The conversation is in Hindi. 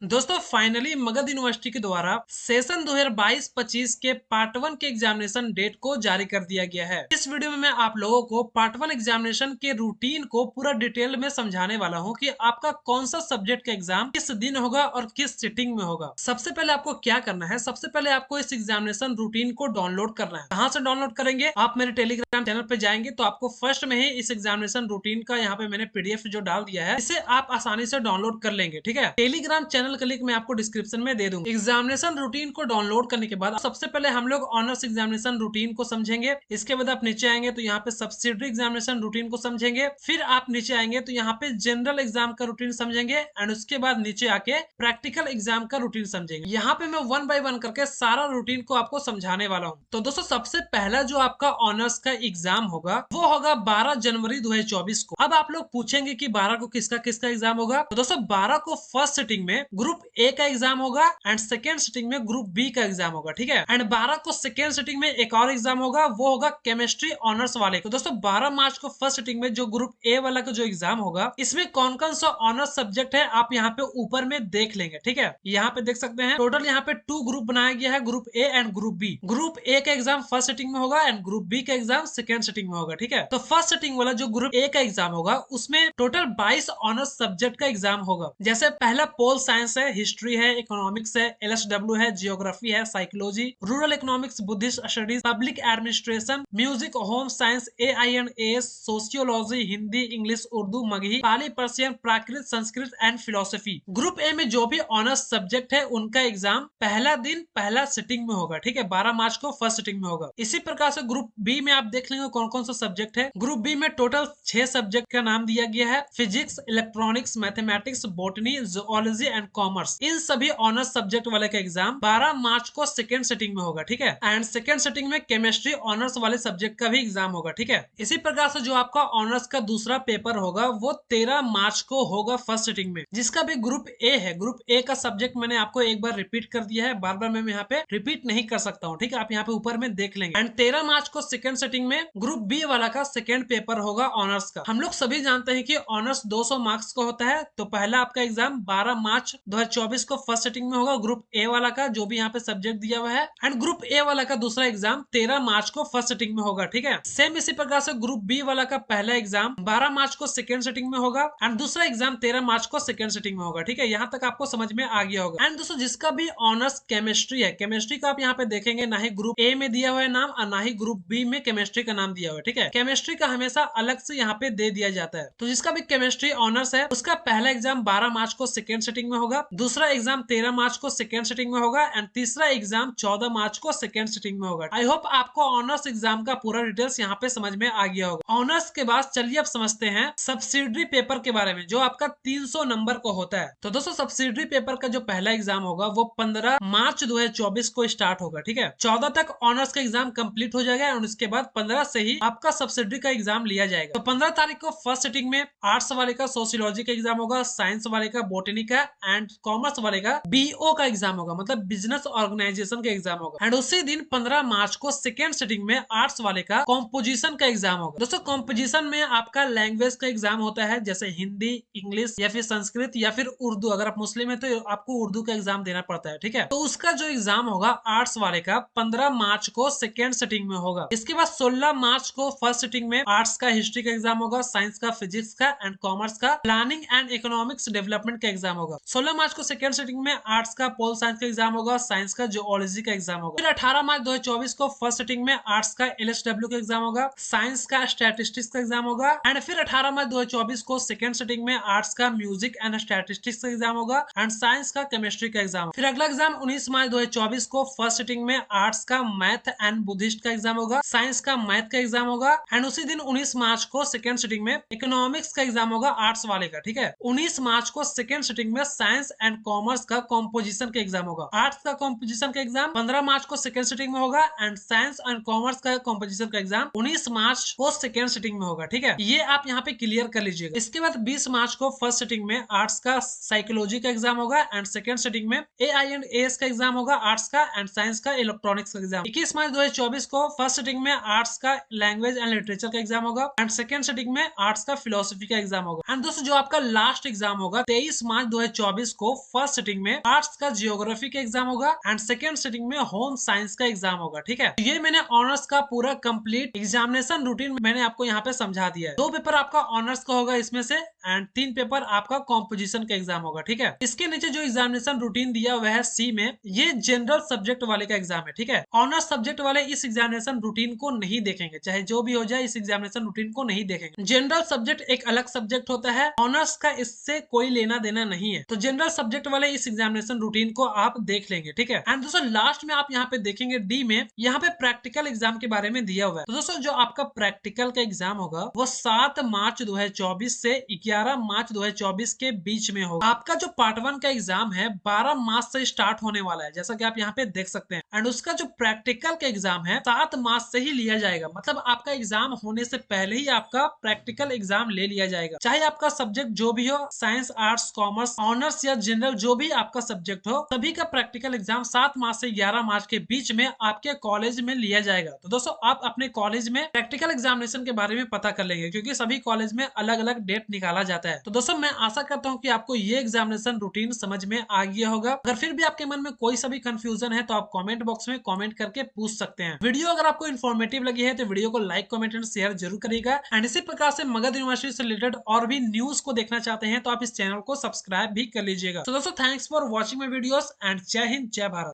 दोस्तों फाइनली मगध यूनिवर्सिटी के द्वारा सेशन 2022-25 के पार्ट 1 के एग्जामिनेशन डेट को जारी कर दिया गया है। इस वीडियो में मैं आप लोगों को पार्ट 1 एग्जामिनेशन के रूटीन को पूरा डिटेल में समझाने वाला हूं कि आपका कौन सा सब्जेक्ट का एग्जाम किस दिन होगा और किस सिटिंग में होगा। सबसे पहले आपको क्या करना है, सबसे पहले आपको इस एग्जामिनेशन रूटीन को डाउनलोड करना है। कहाँ से डाउनलोड करेंगे? आप मेरे टेलीग्राम चैनल पे जाएंगे तो आपको फर्स्ट में ही इस एग्जामिनेशन रूटीन का यहाँ पे मैंने पीडीएफ जो डाल दिया है, इसे आप आसानी से डाउनलोड कर लेंगे। ठीक है, टेलीग्राम चैनल का लिंक मैं आपको डिस्क्रिप्शन में दे दूंगा। एग्जामिनेशन रूटीन को डाउनलोड करने के बाद सबसे पहले हम लोग ऑनर्स एग्जामिनेशन रूटीन को समझेंगे। इसके बाद आप नीचे आएंगे तो यहाँ पे सब्सिडरी एग्जामिनेशन रूटीन को समझेंगे। फिर आप नीचे आएंगे तो यहाँ पे जनरल एग्जाम का रूटीन समझेंगे एंड उसके बाद नीचे आके प्रैक्टिकल एग्जाम का रूटीन समझेंगे। यहाँ पे मैं वन बाय वन करके सारा रूटीन को आपको समझाने वाला हूँ। तो दोस्तों सबसे पहला जो आपका ऑनर्स का एग्जाम होगा वो होगा 12 जनवरी 2024 को। अब आप लोग पूछेंगे कि 12 को किसका किसका एग्जाम होगा। तो दोस्तों 12 को फर्स्ट सिटिंग में ग्रुप ए का एग्जाम होगा एंड सेकेंड सिटिंग में ग्रुप बी का एग्जाम होगा। ठीक है, एंड 12 को सेकेंड सिटिंग में एक और एग्जाम होगा, वो होगा केमिस्ट्री ऑनर्स वाले। तो दोस्तों 12 मार्च को फर्स्ट सिटिंग में जो ग्रुप ए वाला का जो एग्जाम होगा, इसमें कौन कौन सा ऑनर्स सब्जेक्ट है आप यहाँ पे ऊपर में देख लेंगे। ठीक है, यहाँ पे देख सकते हैं टोटल यहाँ पे 2 ग्रुप बनाया गया है, group A and group B. Group A का एग्जाम फर्स्ट सिटिंग में होगा एंड ग्रुप बी का एग्जाम सेकेंड सिटिंग में होगा। ठीक है, तो फर्स्ट सिटिंग वाला जो ग्रुप ए का एग्जाम होगा उसमें टोटल 22 ऑनर्स सब्जेक्ट का एग्जाम होगा। जैसे पहला पोल साइंस है, हिस्ट्री है, इकोनॉमिक्स है, एलएसडब्ल्यू है, जियोग्राफी है, psychology, rural economics, Buddhist studies, public administration, music, home science, AINS, sociology, Hindi, English, Urdu, Magahi, Pali, Persian, Prakrit, Sanskrit and philosophy. Group A में जो भी ऑनर्स सब्जेक्ट है उनका एग्जाम पहला दिन पहला सिटिंग में होगा। ठीक है, 12 मार्च को फर्स्ट सिटिंग में होगा। इसी प्रकार से ग्रुप बी में आप देख लेंगे कौन कौन सा सब्जेक्ट है। ग्रुप बी में टोटल 6 सब्जेक्ट का नाम दिया गया है, physics, electronics, mathematics, botany, zoology and commerce. इन सभी ऑनर्स सब्जेक्ट वाले का एग्जाम 12 मार्च को सेकेंड सिटिंग में होगा। ठीक है, एंड सेकेंड सिटिंग में केमिस्ट्री ऑनर्स वाले सब्जेक्ट का भी एग्जाम होगा। ठीक है, इसी प्रकार से जो आपका ऑनर्स का दूसरा पेपर होगा वो 13 मार्च को होगा फर्स्ट सिटिंग में। जिसका भी ग्रुप ए है, ग्रुप ए का सब्जेक्ट मैंने आपको एक बार रिपीट कर दिया है, बार बार मैं यहाँ पे रिपीट नहीं कर सकता हूँ। ठीक है, आप यहाँ पे ऊपर में देख लेंगे। एंड 13 मार्च को सेकेंड सिटिंग में ग्रुप बी वाला का सेकेंड पेपर होगा ऑनर्स का। हम लोग सभी जानते हैं कि ऑनर्स 200 मार्क्स का होता है, तो पहला आपका एग्जाम 12 मार्च 2024 को फर्स्ट सिटिंग में होगा ग्रुप ए वाला का, जो भी यहाँ पे सब्जेक्ट दिया हुआ है। एंड ग्रुप ए वाला का दूसरा एग्जाम 13 मार्च को फर्स्ट सिटिंग में होगा। ठीक है, सेम इसी प्रकार से ग्रुप बी वाला का पहला एग्जाम 12 मार्च को सेकेंड सिटिंग में होगा एंड दूसरा एग्जाम 13 मार्च को सेकेंड सिटिंग में होगा। ठीक है, यहाँ तक आपको समझ में आ गया होगा। एंड दोस्तों जिसका भी ऑनर्स केमिस्ट्री है, केमिस्ट्री का आप यहाँ पे देखेंगे ना ही ग्रुप ए में दिया हुआ है नाम और ना ही ग्रुप बी में केमिस्ट्री का नाम दिया हुआ है। ठीक है, केमिस्ट्री का हमेशा अलग से यहाँ पे दे दिया जाता है। तो जिसका भी केमिस्ट्री ऑनर्स है उसका पहला एग्जाम 12 मार्च को सेकेंड सिटिंग में होगा, दूसरा एग्जाम 13 मार्च को सेकेंड सिटिंग में होगा एंड तीसरा एग्जाम 14 मार्च को सेकेंड सिटिंग में होगा। आई होप आपको ऑनर्स एग्जाम का पूरा डिटेल्स यहाँ पे समझ में आ गया होगा। ऑनर्स के बाद चलिए अब समझते हैं सब्सिडरी पेपर के बारे में, जो आपका 300 नंबर को होता है। तो दोस्तों सब्सिडरी पेपर का जो पहला एग्जाम होगा वो 15 मार्च 2024 को स्टार्ट होगा। ठीक है, 14 तक ऑनर्स का एग्जाम कंप्लीट हो जाएगा और उसके बाद 15 से ही आपका सब्सिडरी का एग्जाम लिया जाएगा। तो 15 तारीख को फर्स्ट सिटिंग में आर्ट्स वाले का सोशियोलॉजी का एग्जाम होगा, साइंस वाले का बॉटनी का एंड कॉमर्स वाले का बीओ का एग्जाम होगा, मतलब बिजनेस ऑर्गेनाइजेशन का एग्जाम होगा। एंड उसी दिन 15 मार्च को सेकेंड सिटिंग में आर्ट्स वाले का कॉम्पोजिशन का एग्जाम होगा। दोस्तों कॉम्पोजिशन में आपका लैंग्वेज का एग्जाम होता है, जैसे हिंदी, इंग्लिश या फिर संस्कृत या फिर उर्दू। अगर आप मुस्लिम है तो आपको उर्दू का एग्जाम देना पड़ता है। ठीक है, तो उसका जो एग्जाम होगा आर्ट्स वाले का 15 मार्च को सेकेंड सिटिंग में होगा। इसके बाद 16 मार्च को फर्स्ट सिटिंग में आर्ट्स का हिस्ट्री का एग्जाम होगा, साइंस का, फिजिक्स का एंड कॉमर्स का प्लानिंग एंड इकोनॉमिक्स डेवलपमेंट का एग्जाम होगा। 16 मार्च को सेकेंड सिटिंग में आर्ट्स का पोल साइंस का एग्जाम होगा, साइंस का जियोलॉजी का एग्जाम होगा। फिर 18 मार्च 2024 को फर्स्ट सिटिंग में आर्ट्स का एलएसडब्ल्यू का एग्जाम होगा, साइंस का स्टैटिस्टिक्स का एग्जाम होगा एंड फिर 18 मार्च 2024 को सेकेंड सिटिंग में आर्ट्स का म्यूजिक एंड स्टैटिस्टिक्स का एग्जाम होगा एंड साइंस का केमिस्ट्री का एग्जाम। फिर अगला एग्जाम 19 मार्च 2024 को फर्स्ट सिटिंग में आर्ट्स का मैथ एंड बुद्धिस्ट का एग्जाम होगा, साइंस का मैथ का एग्जाम होगा एंड उसी दिन 19 मार्च को सेकेंड सिटिंग में इकोनॉमिक्स का एग्जाम होगा आर्ट्स वाले का। ठीक है, 19 मार्च को सेकेंड सिटिंग में साइंस एंड कॉमर्स का कॉम्पोजिशन का एग्जाम होगा। आर्ट्स का कॉम्पोजिशन का एग्जाम 15 मार्च को सेकेंड सिटिंग में होगा एंड साइंस एंड कॉमर्स का कॉम्पोजिशन का एग्जाम 19 मार्च को सेकेंड सिटिंग में होगा। ठीक है, ये आप यहाँ पे क्लियर कर लीजिएगा। इसके बाद 20 मार्च को फर्स्ट सिटिंग में आर्ट्स का साइकोलॉजी का एग्जाम होगा एंड सेकेंड सिटिंग में एआईएनएस का एग्जाम होगा आर्ट्स का एंड साइंस का इलेक्ट्रॉनिक्स का एग्जाम। 21 मार्च 2024 को फर्स्ट सिटिंग में आर्ट्स का लैंग्वेज एंड लिटरेचर का एग्जाम होगा एंड सेकेंड सिटिंग में आर्ट्स का फिलोसफी का एग्जाम होगा। एंड दोस्तों जो आपका लास्ट एग्जाम होगा 23 मार्च 2024 2024 को फर्स्ट सिटिंग में आर्ट्स का जियोग्राफी का एग्जाम होगा एंड सेकेंड सिटिंग में होम साइंस का एग्जाम होगा। ठीक है, ये मैंने ऑनर्स का पूरा कंप्लीट एग्जामिनेशन रूटीन मैंने आपको यहाँ पे समझा दिया है। 2 पेपर आपका ऑनर्स का होगा इसमें से एंड 3 पेपर आपका कॉम्पोजिशन का एग्जाम होगा। ठीक है, इसके नीचे जो एग्जामिनेशन रूटीन दिया हुआ है सी में, ये जनरल सब्जेक्ट वाले का एग्जाम है। ठीक है, ऑनर्स सब्जेक्ट वाले इस एग्जामिनेशन रूटीन को नहीं देखेंगे, चाहे जो भी हो जाए इस एग्जामिनेशन रूटीन को नहीं देखेंगे। जनरल सब्जेक्ट एक अलग सब्जेक्ट होता है, ऑनर्स का इससे कोई लेना देना नहीं है, तो जनरल सब्जेक्ट वाले इस एग्जामिनेशन रूटीन को आप देख लेंगे। ठीक है, एंड दोस्तों लास्ट में आप यहाँ पे देखेंगे डी में, यहाँ पे प्रैक्टिकल एग्जाम के बारे में दिया हुआ है। तो दोस्तों जो आपका प्रैक्टिकल का एग्जाम होगा वो 7 मार्च 2024 से 11 मार्च 2024 के बीच में होगा। आपका जो पार्ट 1 का एग्जाम है 12 मार्च से स्टार्ट होने वाला है, जैसा कि आप यहाँ पे देख सकते हैं, एंड उसका जो प्रैक्टिकल का एग्जाम है 7 मार्च से ही लिया जाएगा। मतलब आपका एग्जाम होने से पहले ही आपका प्रैक्टिकल एग्जाम ले लिया जाएगा, चाहे आपका सब्जेक्ट जो भी हो, साइंस, आर्ट्स, कॉमर्स, ऑनर्स या जनरल, जो भी आपका सब्जेक्ट हो, सभी का प्रैक्टिकल एग्जाम 7 मार्च से 11 मार्च के बीच में आपके कॉलेज में लिया जाएगा। तो दोस्तों आप अपने कॉलेज में प्रैक्टिकल एग्जामिनेशन के बारे में पता कर लेंगे, क्योंकि सभी कॉलेज में अलग अलग डेट निकाला जाता है। तो दोस्तों मैं आशा करता हूँ कि आपको ये एग्जामिनेशन रूटीन समझ में आ गया होगा। अगर फिर भी आपके मन में कोई सा भी कंफ्यूजन है तो आप कमेंट बॉक्स में कमेंट करके पूछ सकते हैं। वीडियो अगर आपको इन्फॉर्मेटिव लगी है तो वीडियो को लाइक, कमेंट एंड शेयर जरूर करिएगा। एंड इसी प्रकार से मगध यूनिवर्सिटी से रिलेटेड और भी न्यूज को देखना चाहते हैं तो आप इस चैनल को सब्सक्राइब भी कर लीजिएगा। तो दोस्तों thanks for watching my videos and जय हिंद, जय भारत।